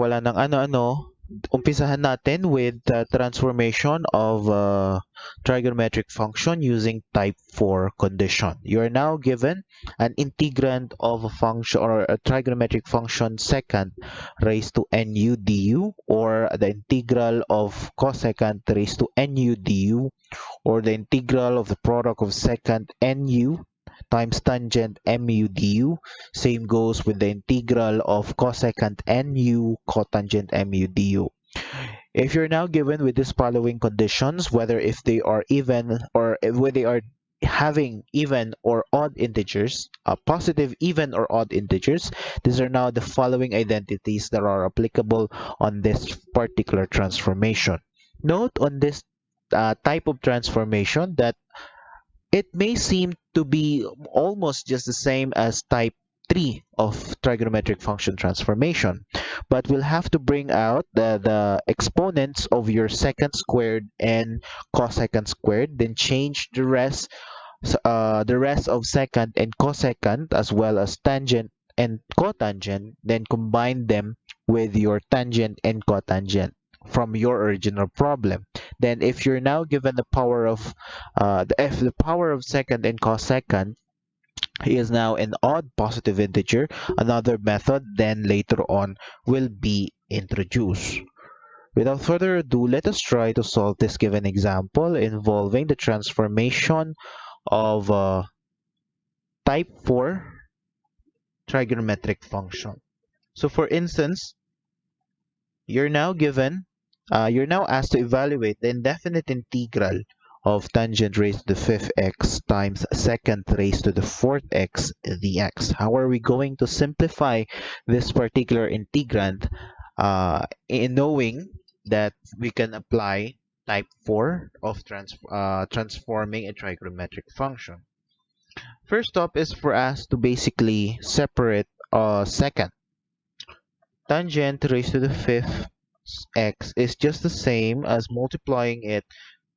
wala ng ano-ano, umpisahan natin with the transformation of a trigonometric function using type 4 condition. You are now given an integrand of a function or a trigonometric function secant raised to nu du, or the integral of cosecant raised to nu du, or the integral of the product of secant nu times tangent mu du. Same goes with the integral of cosecant nu cotangent mu du. If you're now given with these following conditions, whether if they are even or whether they are having even or odd integers, positive even or odd integers, these are now the following identities that are applicable on this particular transformation. Note on this type of transformation that it may seem to be almost just the same as type 3 of trigonometric function transformation, but we'll have to bring out the exponents of your secant squared and cosecant squared, then change the rest of secant and cosecant as well as tangent and cotangent, then combine them with your tangent and cotangent from your original problem. Then if you're now given the power of the power of secant and cosecant is now an odd positive integer, another method then later on will be introduced. Without further ado, let us try to solve this given example involving the transformation of a type 4 trigonometric function. So for instance, you're now asked to evaluate the indefinite integral of tangent raised to the fifth x times secant raised to the fourth x dx. How are we going to simplify this particular integrand in knowing that we can apply type 4 of transforming a trigonometric function? First up is for us to basically separate secant. Tangent raised to the fifth x is just the same as multiplying it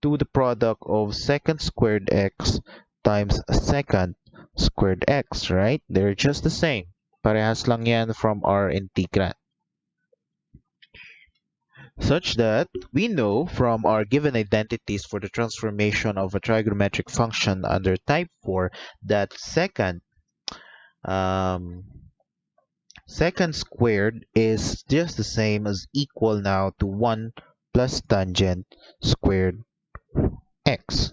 to the product of secant squared x times secant squared x, right? They're just the same. Parehas lang yan from our integrand. Such that we know from our given identities for the transformation of a trigonometric function under type 4 that secant squared is just the same as equal now to 1 plus tangent squared x.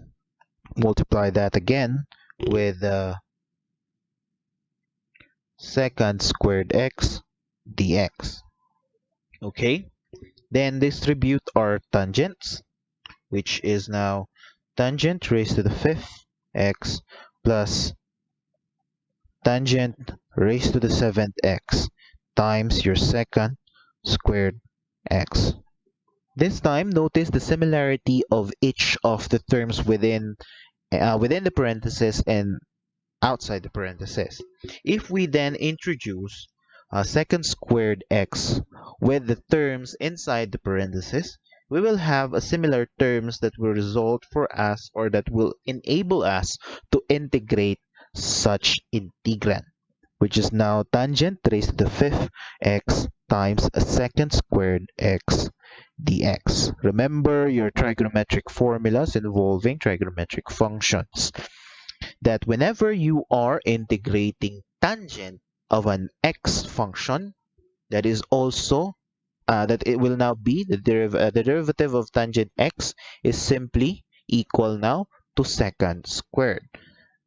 Multiply that again with secant squared x dx. Okay, then distribute our tangents, which is now tangent raised to the fifth x plus tangent raised to the seventh x times your secant squared x. This time, notice the similarity of each of the terms within the parentheses and outside the parentheses. If we then introduce secant squared x with the terms inside the parentheses, we will have a similar terms that will result for us, or that will enable us to integrate such integrand, which is now tangent raised to the fifth x times a secant squared x dx. Remember your trigonometric formulas involving trigonometric functions, that whenever you are integrating tangent of an x function, that is also that it will now be the derivative of tangent x is simply equal now to secant squared.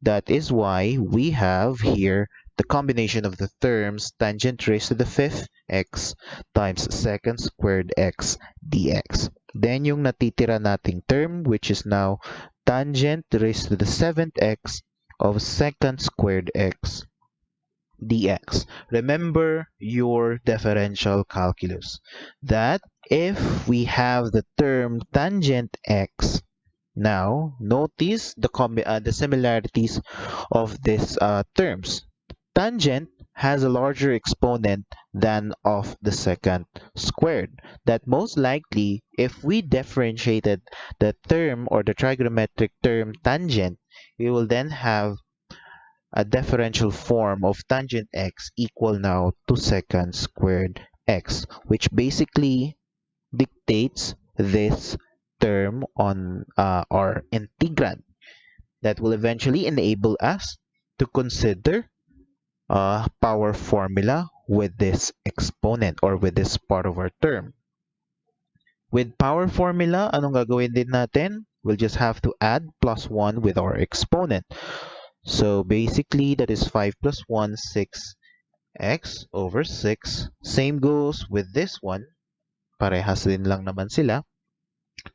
That is why we have here the combination of the terms tangent raised to the fifth x times secant squared x dx. Then yung natitira nating term, which is now tangent raised to the seventh x of secant squared x dx. Remember your differential calculus, that if we have the term tangent x, now notice the similarities of these terms. Tangent has a larger exponent than of the secant squared. That most likely, if we differentiated the term or the trigonometric term tangent, we will then have a differential form of tangent x equal now to secant squared x, which basically dictates this term on our integrand that will eventually enable us to consider power formula with this exponent or with this part of our term. With power formula, anong gagawin din natin? We'll just have to add plus 1 with our exponent. So basically, that is 5 plus 1, 6x over 6. Same goes with this one. Parehas din lang naman sila.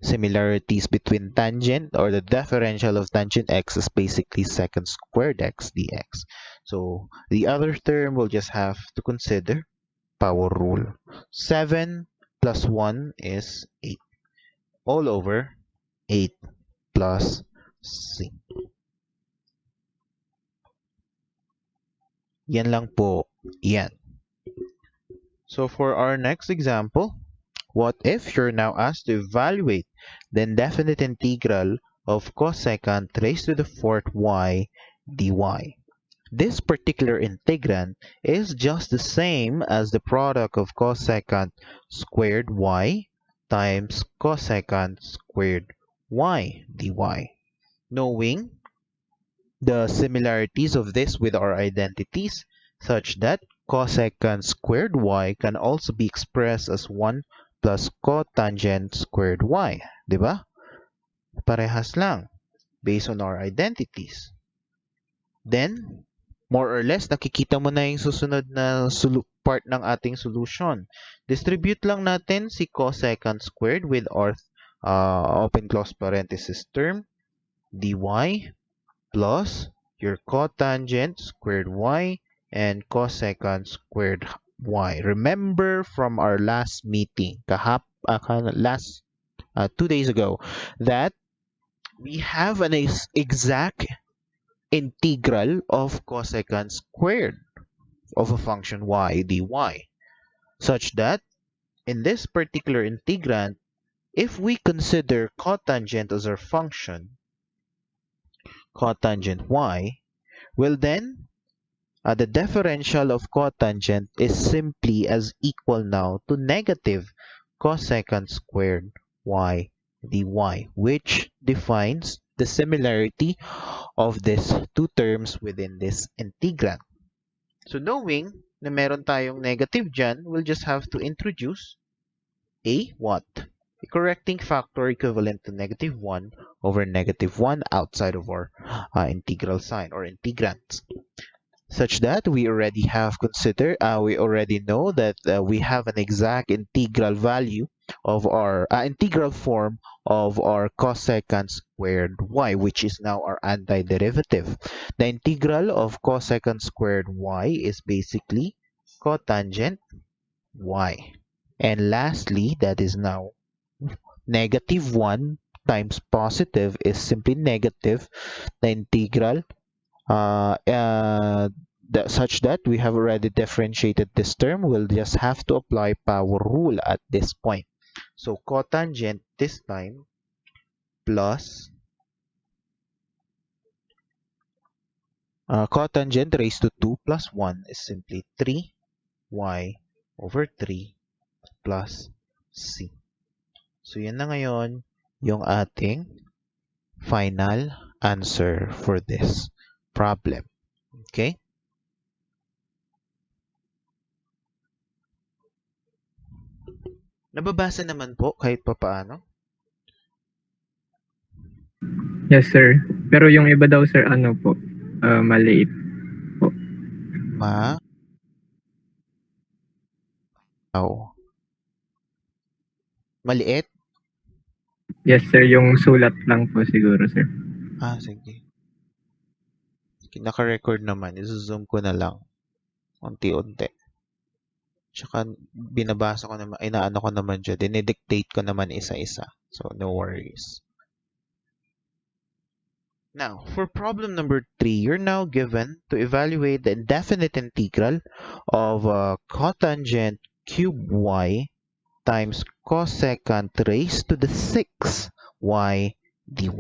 Similarities between tangent or the differential of tangent x is basically secant squared x dx. So the other term we'll just have to consider power rule. 7 plus 1 is 8. All over 8 plus c. Yan lang po. Yan. So for our next example, what if you're now asked to evaluate the indefinite integral of cosecant raised to the fourth y dy? This particular integrand is just the same as the product of cosecant squared y times cosecant squared y dy. Knowing the similarities of this with our identities, such that cosecant squared y can also be expressed as 1 plus cotangent squared y. Diba? Parehas lang based on our identities. Then, more or less, nakikita mo na yung susunod na part ng ating solution. Distribute lang natin si cosecant squared with our open close parenthesis term dy plus your cotangent squared y and cosecant squared y. Remember from our last meeting, 2 days ago, that we have an exact integral of cosecant squared of a function y dy, such that in this particular integrand, if we consider cotangent as our function, cotangent y, well then, the differential of cotangent is simply as equal now to negative cosecant squared y dy, which defines the similarity of these two terms within this integrand. So knowing na meron tayong negative dyan, we'll just have to introduce a what? A correcting factor equivalent to negative 1 over negative 1 outside of our integral sign or integrands. Such that we already have considered, we already know that we have an exact integral value of our integral form of our cosecant squared y, which is now our antiderivative. The integral of cosecant squared y is basically cotangent y. And lastly, that is now negative 1 times positive is simply negative. The integral such that we have already differentiated this term, we'll just have to apply power rule at this point. So cotangent this time plus cotangent raised to 2 plus 1 is simply 3y over 3 plus c. So yan na ngayon yung ating final answer for this problem. Okay? Nababasa naman po kahit papaano? Yes, sir. Pero yung iba daw, sir, ano po, maliit po. Maliit? Yes, sir. Yung sulat lang po siguro, sir. Sige. Naka-record naman. I-zoom ko na lang. Unti-unti. Tsaka binabasa ko naman, inaano ko naman dyan. Dinidictate ko naman isa-isa. So, no worries. Now, for problem number 3, you're now given to evaluate the indefinite integral of cotangent cube y times cosecant raised to the 6 y dy.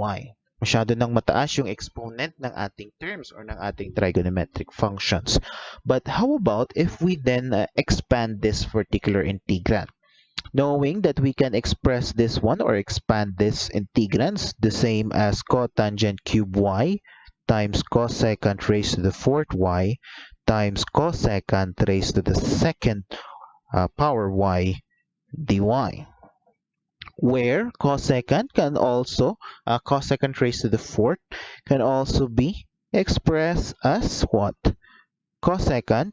Masyado nang mataas yung exponent ng ating terms or ng ating trigonometric functions. But how about if we then expand this particular integrand? Knowing that we can express this one or expand this integrands the same as cotangent cube y times cosecant raised to the fourth y times cosecant raised to the second power y dy, where cosecant raised to the fourth can also be expressed as what? Cosecant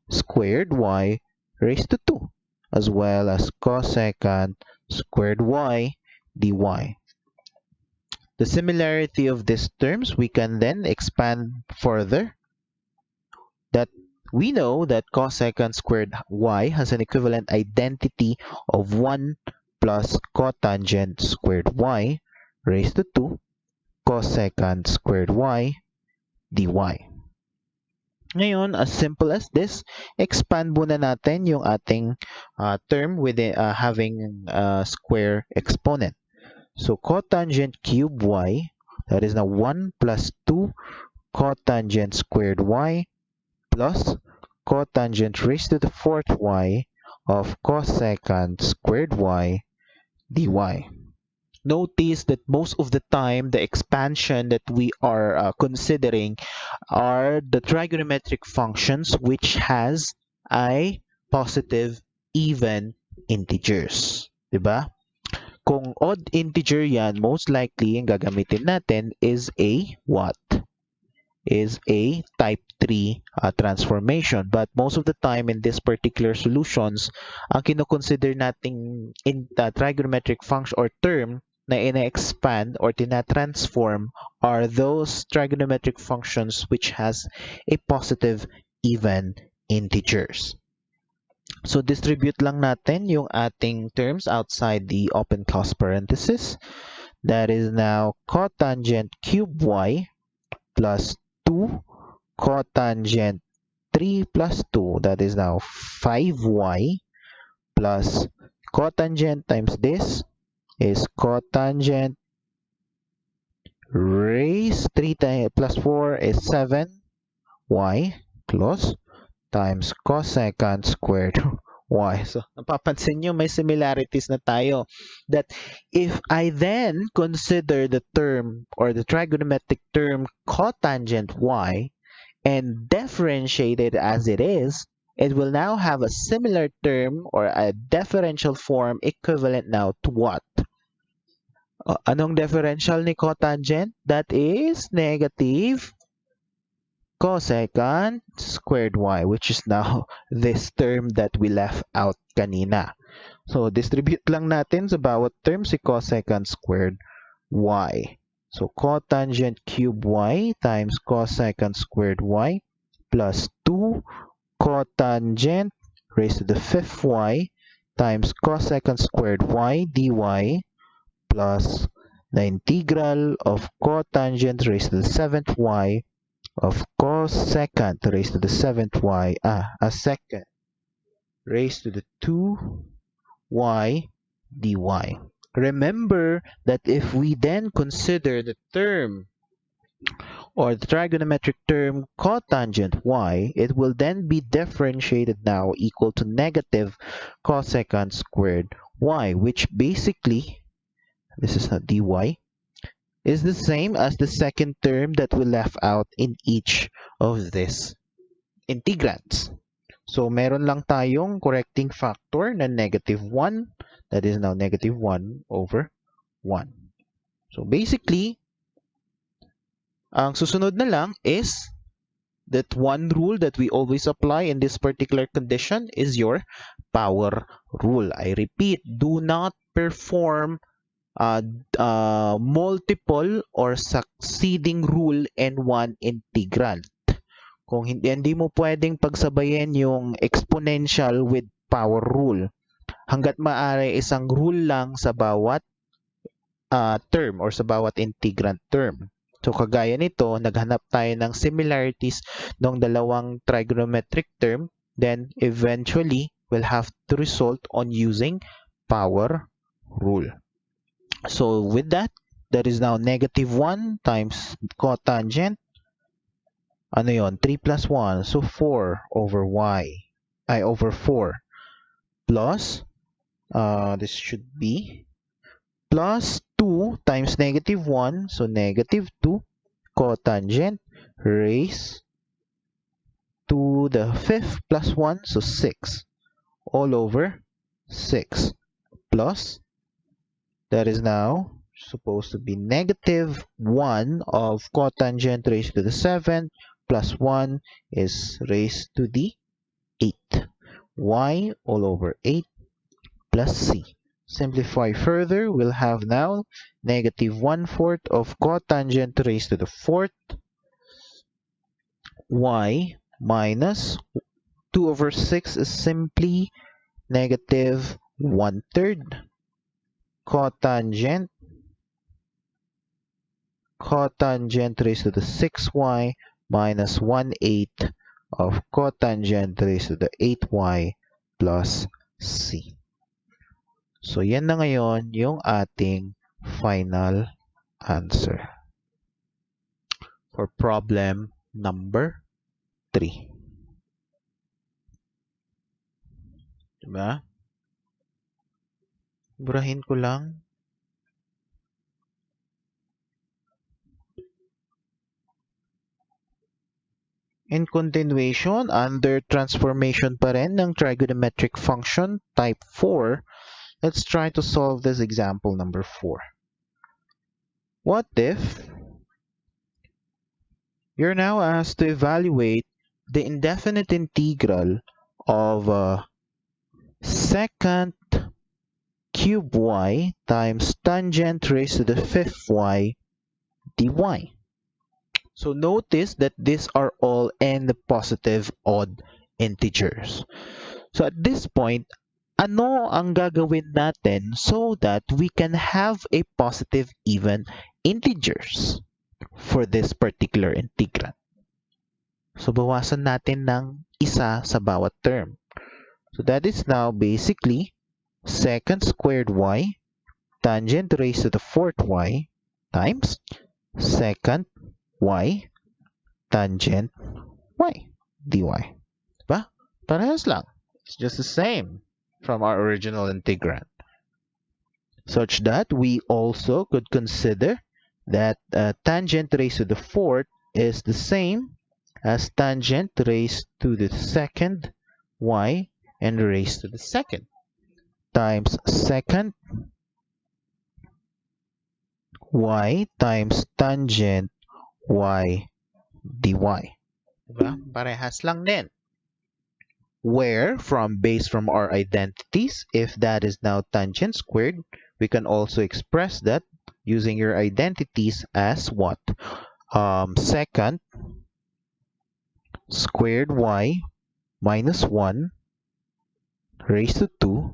squared y raised to 2, as well as cosecant squared y dy. The similarity of these terms, we can then expand further that we know that cosecant squared y has an equivalent identity of 1 plus cotangent squared y raised to 2 cosecant squared y dy. Ngayon, as simple as this, expand muna natin yung ating term with having a square exponent. So, cotangent cube y, that is now 1 plus 2 cotangent squared y plus cotangent raised to the fourth y of cosecant squared y dy. Notice that most of the time, the expansion that we are considering are the trigonometric functions which has a positive even integers. Diba? Kung odd integer yan, most likely ang gagamitin natin is a what? Is a type 3 transformation. But most of the time in this particular solutions, ang kinoconsider nating trigonometric function or term na ina-expand or tina-transform are those trigonometric functions which has a positive even integers. So distribute lang natin yung ating terms outside the open close parenthesis. That is now cotangent cube y plus 2 cotangent 3 plus 2, that is now 5y plus cotangent times this is cotangent raised 3 plus 4 is 7y plus times cosecant squared y. So, napapansin nyo, may similarities na tayo. That if I then consider the term or the trigonometric term cotangent y and differentiate it as it is, it will now have a similar term or a differential form equivalent now to what? Anong differential ni cotangent? That is negative cosecant squared y, which is now this term that we left out kanina. So, distribute lang natin sa bawat term si cosecant squared y. So, cotangent cube y times cosecant squared y plus 2 cotangent raised to the fifth y times cosecant squared y dy plus the integral of cotangent raised to the seventh y of cosecant raised to the seventh y, a second raised to the 2y dy. Remember that if we then consider the term or the trigonometric term cotangent y, it will then be differentiated now equal to negative cosecant squared y, which basically, this is not dy, is the same as the second term that we left out in each of these integrands. So, meron lang tayong correcting factor na negative 1. That is now negative 1 over 1. So, basically, ang susunod na lang is that one rule that we always apply in this particular condition is your power rule. I repeat, do not perform multiple or succeeding rule in one integrand. Kung hindi mo pwedeng pagsabayin yung exponential with power rule. Hanggat maaari isang rule lang sa bawat term or sa bawat integrand term. So kagaya nito, naghanap tayo ng similarities ng dalawang trigonometric term, then eventually we'll have to result on using power rule. So with that, That is now negative 1 times cotangent. Ano yon? 3 plus 1. So 4 over y. Ay, over 4. Plus, this should be plus 2 times negative 1. So negative 2 cotangent raised to the fifth plus 1. So 6. All over 6. Plus, that is now supposed to be negative 1 of cotangent raised to the 7 plus 1 is raised to the 8. Y all over 8 plus C. Simplify further, we'll have now negative 1/4 of cotangent raised to the 4th y minus 2 over 6 is simply negative 1/3 cotangent raised to the 6y minus 1/8 of cotangent raised to the 8y plus c. So, yan na ngayon yung ating final answer for problem number 3. Diba? Burahin ko lang. In continuation, under transformation pa rin ng trigonometric function type 4, let's try to solve this example number 4. What if you're now asked to evaluate the indefinite integral of secant cube y times tangent raised to the fifth y dy. So notice that these are all n positive odd integers. So at this point, ano ang gagawin natin so that we can have a positive even integers for this particular integrand? So bawasan natin ng isa sa bawat term. So that is now basically secant squared y tangent raised to the fourth y times secant y tangent y dy. Diba? Parehas lang. It's just the same from our original integrand. Such that we also could consider that tangent raised to the fourth is the same as tangent raised to the second y and raised to the second times secant y times tangent y dy. Diba? Parehas lang din. Where, based from our identities, if that is now tangent squared, we can also express that using your identities as what? Secant squared y minus 1 raised to 2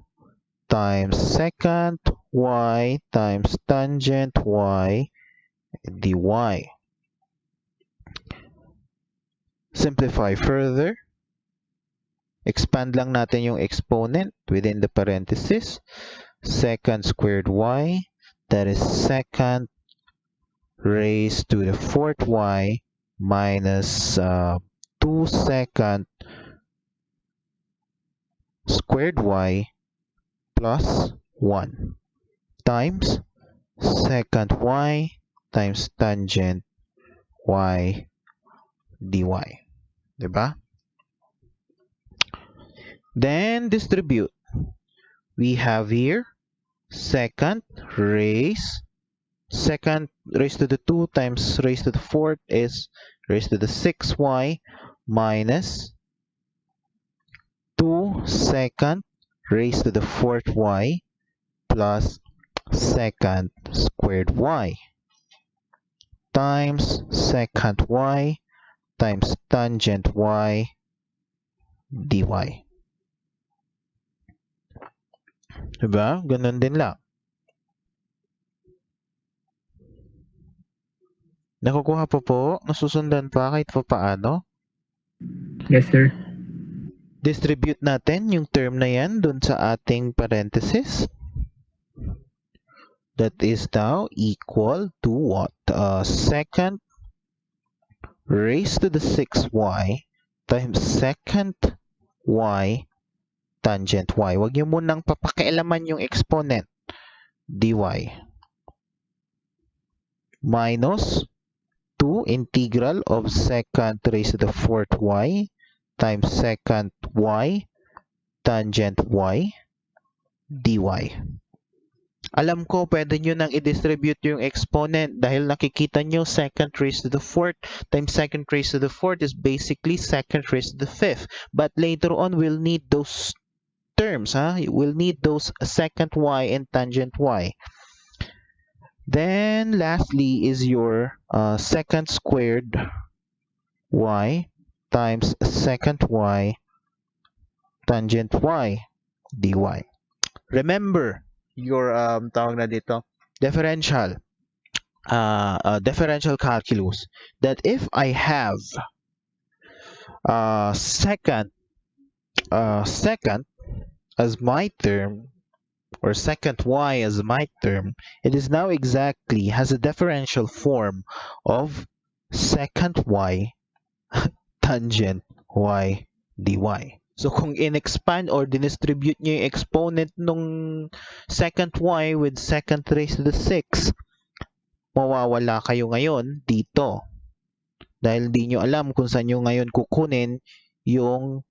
times secant y times tangent y dy. Simplify further. Expand lang natin yung exponent within the parenthesis. Secant squared y, that is secant raised to the fourth y minus 2 secant squared y plus 1 times secant y times tangent y dy. Diba? Then distribute. We have here secant raised to the 2 times raised to the 4th is raised to the 6y minus 2 secant raised to the 4th y plus secant squared y times secant y times tangent y dy. Diba? Ganun din lang. Nakukuha po? Nasusundan pa kahit pa paano? Yes, sir. Distribute natin yung term na yan dun sa ating parenthesis. That is now equal to what? Second raised to the 6y times second y tangent y. Huwag niyo munang papakialaman yung exponent. dy minus 2 integral of second raised to the fourth y times second y tangent y dy. Alam ko, pwede nyo nang i-distribute yung exponent dahil nakikita nyo second raised to the fourth times second raised to the fourth is basically second raised to the fifth. But later on, we'll need those terms. We'll need those second y and tangent y. Then, lastly is your second squared y times second y tangent y dy. Remember your tawag na dito, differential calculus, that if I have second as my term, or second y as my term, it is now exactly has a differential form of second y tangent y dy. So kung in-expand or dinistribute nyo yung exponent nung second y with second raised to the 6, mawawala kayo ngayon dito. Dahil hindi nyo alam kung saan nyo ngayon kukunin yung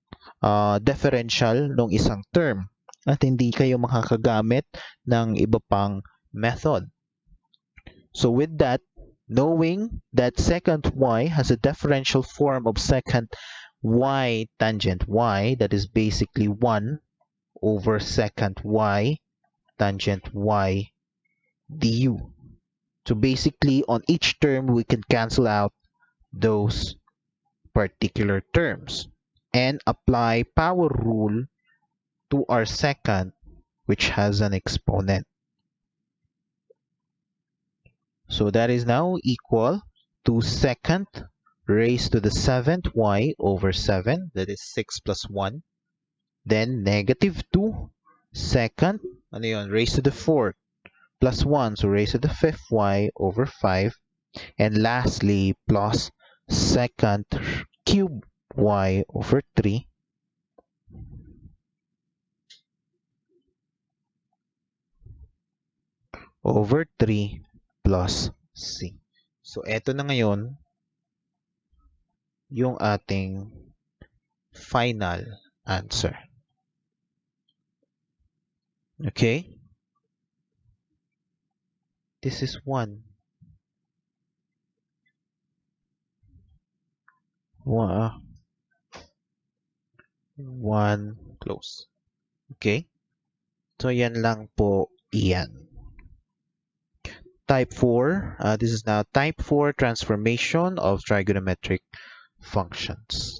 differential ng isang term. At hindi kayo makakagamit ng iba pang method. So with that, knowing that second y has a differential form of second y tangent y, that is basically 1 over second y tangent y du. So basically, on each term, we can cancel out those particular terms and apply power rule to our second, which has an exponent. So that is now equal to second raised to the 7th y over 7, that is 6 plus 1. Then negative 2 second, ano yun, raised to the 4th plus 1, so raised to the 5th y over 5. And lastly, plus second cube y over 3 over 3 plus c. So, eto na ngayon yung ating final answer. Okay? This is 1. 1 close. Okay? So, yan lang po iyan. Type 4. This is now type 4 transformation of trigonometric functions.